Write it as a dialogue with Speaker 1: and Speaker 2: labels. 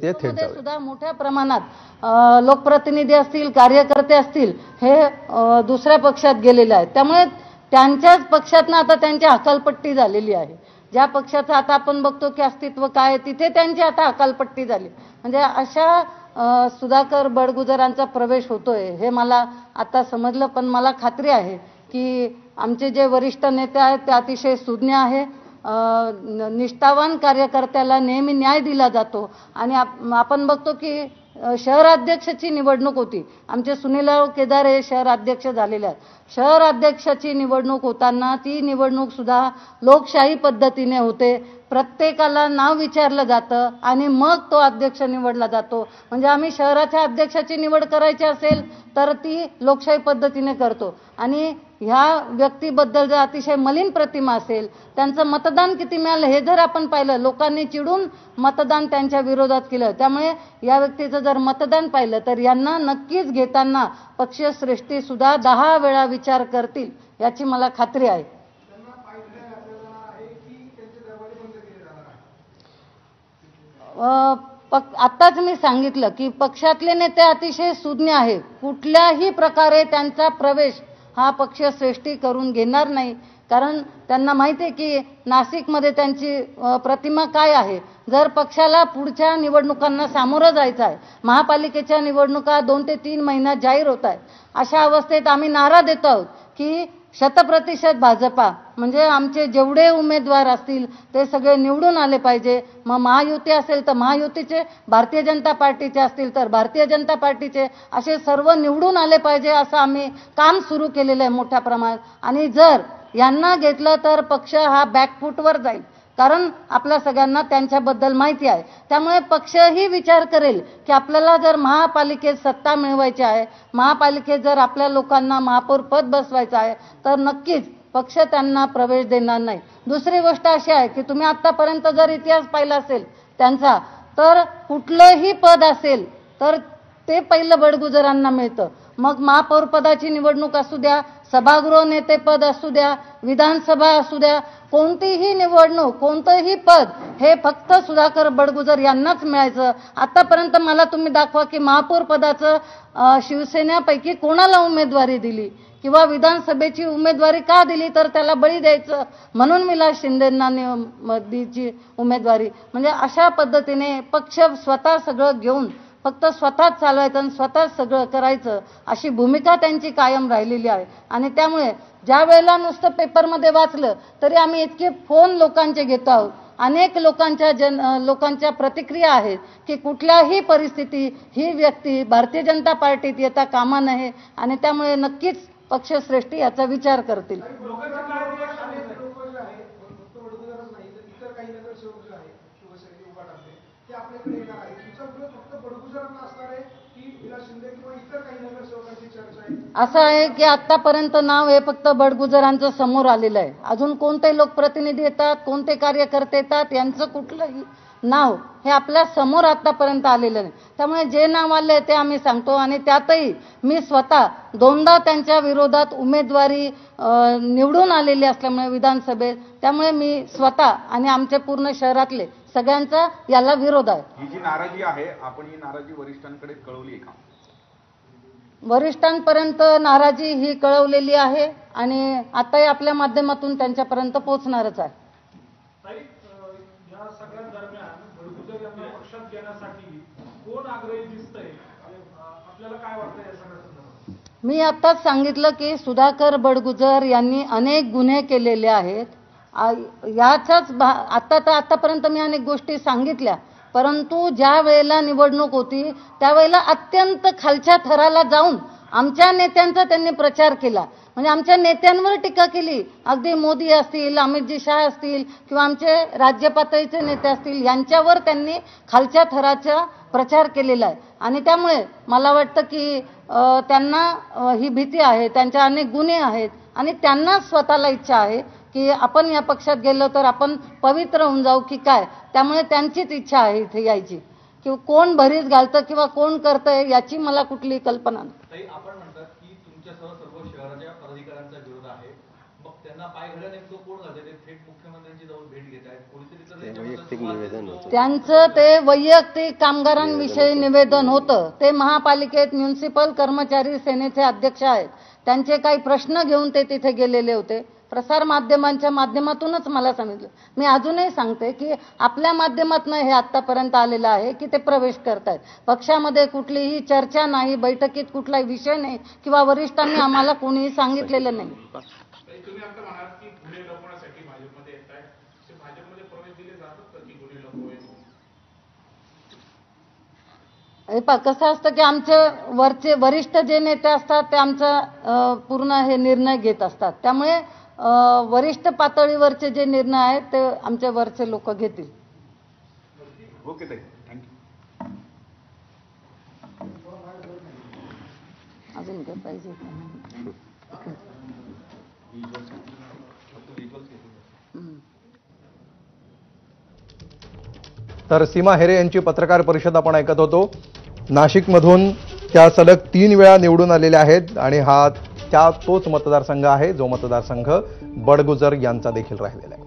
Speaker 1: सुद्धा मोठ्या प्रमाणात लोकप्रतिनिधी असतील, कार्यकर्ते असतील, हे दुसऱ्या पक्षात गेलेले आहेत। त्यामुळे त्यांच्याच पक्षातनं आता त्यांची हकालपट्टी झालेली आहे। ज्या पक्षाचं आता आपण बघतो की अस्तित्व काय, तिथे त्यांची आता हकालपट्टी झाली। म्हणजे अशा सुधाकर बडगुजरांचा प्रवेश होतोय हे मला आता समजलं। पण मला खात्री आहे की आमचे जे वरिष्ठ नेते आहेत ते अतिशय सुज्ञ आहे। निष्ठावान कार्यकर्त्याला नेहमी न्याय दिला जातो। आणि आपण बघतो की शहराध्यक्षाची निवडणूक होती, आमचे सुनीलराव केदार हे शहराध्यक्ष झालेले आहेत। शहराध्यक्षाची निवडणूक होताना ती निवडणूक सुद्धा लोकशाही पद्धतीने होते। प्रत्येकाला नाव विचारलं जातं आणि मग तो अध्यक्ष निवडला जातो। म्हणजे आम्ही शहराच्या अध्यक्षाची निवड करायची असेल तर ती लोकशाही पद्धतीने करतो। आणि ह्या व्यक्तीबद्दल जर अतिशय मलिन प्रतिमा असेल, त्यांचं मतदान किती मिळालं हे जर आपण पाहिलं, लोकांनी चिडून मतदान त्यांच्या विरोधात केलं। त्यामुळे या व्यक्तीचं जर मतदान पाहिलं तर यांना नक्कीच घेताना पक्षश्रेष्ठी सुद्धा 10 वेळा विचार करतील याची मला खात्री आहे। आत्ताच मी सांगितलं की पक्षातले नेते अतिशय सुज्ञ आहे। कुठल्याही प्रकारे त्यांचा प्रवेश हा पक्षश्रेष्ठी करून घेणार नाही, कारण त्यांना माहिती आहे की नाशिकमध्ये त्यांची प्रतिमा काय आहे। जर पक्षाला पुढच्या निवडणुकांना सामोरं जायचं आहे, महापालिकेच्या निवडणुका 2 ते 3 महिन्यात जाहीर होत आहेत, अशा अवस्थेत आम्ही नारा देतो आहोत की 100% भाजपा, म्हणजे आमचे जेवढे उमेदवार असतील ते सगळे निवडून आले पाहिजे। मग महायुती असेल तर महायुतीचे, भारतीय जनता पार्टीचे असतील तर भारतीय जनता पार्टीचे, असे सर्व निवडून आले पाहिजे असं आम्ही काम सुरू केलेलं आहे मोठ्या प्रमाणात। आणि जर यांना घेतलं तर पक्ष हा बॅकफूटवर जाईल, कारण आपल्या सगळ्यांना त्यांच्याबद्दल माहिती आहे। त्यामुळे पक्षही विचार करेल की आपल्याला जर महापालिकेत सत्ता मिळवायची आहे, महापालिकेत जर आपल्या लोकांना महापौर पद बसवायचं आहे तर नक्कीच पक्ष त्यांना प्रवेश देणार नाही। दुसरी गोष्ट अशी आहे की तुम्ही आतापर्यंत जर इतिहास पाहिला असेल त्यांचा, तर कुठलंही पद असेल तर ते पहिलं बडगुजरांना मिळतं। मग महापौर पदाची निवडणूक असू द्या, सभागृह नेते पद असू द्या, विधानसभा असू द्या, कोणतीही निवडणूक, कोणतंही पद हे फक्त सुधाकर बडगुजर यांनाच मिळायचं। आतापर्यंत मला तुम्ही दाखवा की महापौर पदाचं शिवसेनेपैकी कोणाला उमेदवारी दिली किंवा विधानसभेची उमेदवारी का दिली, तर त्याला बळी द्यायचं म्हणून विलास शिंदेंना दिली उमेदवारी। म्हणजे अशा पद्धतीने पक्ष स्वतः सगळं घेऊन फक्त स्वतःच चालवायचं आणि स्वतःच सगळं करायचं अशी भूमिका त्यांची कायम राहिलेली आहे। आणि त्यामुळे ज्या वेळेला नुसतं पेपरमध्ये वाचलं तरी आम्ही इतके फोन लोकांचे घेतो आहोत, अनेक लोकांच्या प्रतिक्रिया आहेत की कुठल्याही परिस्थिती ही व्यक्ती भारतीय जनता पार्टीत येता कामा नये आणि त्यामुळे नक्कीच पक्षश्रेष्ठी याचा विचार करतील। असं आहे की आतापर्यंत नाव हे फक्त बडगुजरांचं समोर आलेलं आहे। अजून कोणते लोकप्रतिनिधी येतात, कोणते कार्यकर्ते येतात, यांचं कुठलंही नाव हे आपल्या समोर आतापर्यंत आलेलं नाही। त्यामुळे जे नाव आले ते आम्ही सांगतो। आणि त्यातही मी स्वतः 2दा त्यांच्या विरोधात उमेदवारी निवडून आलेली असल्यामुळे विधानसभेत, त्यामुळे मी स्वतः आणि आमच्या पूर्ण शहरातले सगळ्यांचा याला विरोध आहे।
Speaker 2: ही जी नाराजी आहे, आपण ही नाराजी वरिष्ठांकडे कळवली का?
Speaker 1: वरिष्ठांपर्यंत नाराजी ही कळवलेली आहे आणि आताही आपल्या माध्यमातून त्यांच्यापर्यंत पोहोचणारच आहे।
Speaker 3: या सगळ्या दरम्यान बडगुजर यांना पक्षात घेण्यासाठी कोण आग्रही दिसतंय, आपल्याला काय वाटतं या सगळ्या संदर्भात?
Speaker 1: मी आताच सांगितलं की सुधाकर बडगुजर यांनी अनेक गुन्हे केलेले आहेत। याचाच आतापर्यंत मी अनेक गोष्टी सांगितल्या, परंतु ज्या वेळेला निवडणूक होती त्यावेळेला अत्यंत खालच्या थराला जाऊन आमच्या नेत्यांचा त्यांनी प्रचार केला। म्हणजे आमच्या नेत्यांवर टीका केली, अगदी मोदी असतील, अमितजी शाह असतील किंवा आमचे राज्य पातळीचे नेते असतील, यांच्यावर त्यांनी खालच्या थराचा प्रचार केलेला आहे। आणि त्यामुळे मला वाटतं की त्यांना ही भीती आहे, त्यांच्या अनेक गुन्हे आहेत आणि त्यांना स्वतःला इच्छा आहे की आपण या पक्षात गेलो तर आपण पवित्र होऊन जाऊ की काय। त्यामुळे त्यांचीच इच्छा आहे इथे यायची, की कोण भरीस घालतं किंवा कोण करतंय याची मला कुठली कल्पना नाही।
Speaker 4: आपण म्हणतात की तुमच्यासह सर्व शहराच्या पदाधिकाऱ्यांचा विरोध आहे, मग त्यांना त्यांना पायघड्या नेमकं कोण घालते? ते थेट मुख्यमंत्र्यांची जाऊन भेट घेत आहेत, कोणीतरी तर
Speaker 5: वैयक्तिक निवेदन होतं.
Speaker 1: त्यांचं ते वैयक्तिक कामगारांविषयी निवेदन होतं. ते महापालिकेत म्युन्सिपल कर्मचारी सेनेचे अध्यक्ष आहेत. त्यांचे काही प्रश्न घेऊन ते तिथे गेलेले होते. प्रसार माध्यमांच्या माध्यमातूनच मला सांगितलं. मी अजूनही सांगते की आपल्या माध्यमातून हे आतापर्यंत आलेलं आहे की ते प्रवेश करतायत. पक्षामध्ये कुठलीही चर्चा नाही, बैठकीत कुठलाही विषय नाही किंवा वरिष्ठांनी आम्हाला कोणीही सांगितलेलं नाही.
Speaker 3: तुम्ही आता म्हणाल की गुन्हे लपवण्यासाठी भाजपमध्ये येत आहे, ते भाजपमध्ये प्रवेश दिले जातात तर की गुन्हे लपवायचे?
Speaker 1: हे पहा कसं असतं की आमचे वरचे वरिष्ठ जे नेते असतात ते आमचा पूर्ण हे निर्णय घेत असतात. त्यामुळे वरिष्ठ पातळीवरचे जे निर्णय आहेत ते आमच्या वरचे लोक घेतील.
Speaker 2: ओके ताई, थँक्यू.
Speaker 1: अजून काय पाहिजे?
Speaker 6: तर सीमा हेरे यांची पत्रकार परिषद आपण ऐकत होतो. नाशिकमधून त्या सलग 3 वेळा निवडून आलेल्या आहेत आणि हा तोच मतदारसंघ आहे जो मतदारसंघ बडगुजर यांचा देखील राहिलेला आहे.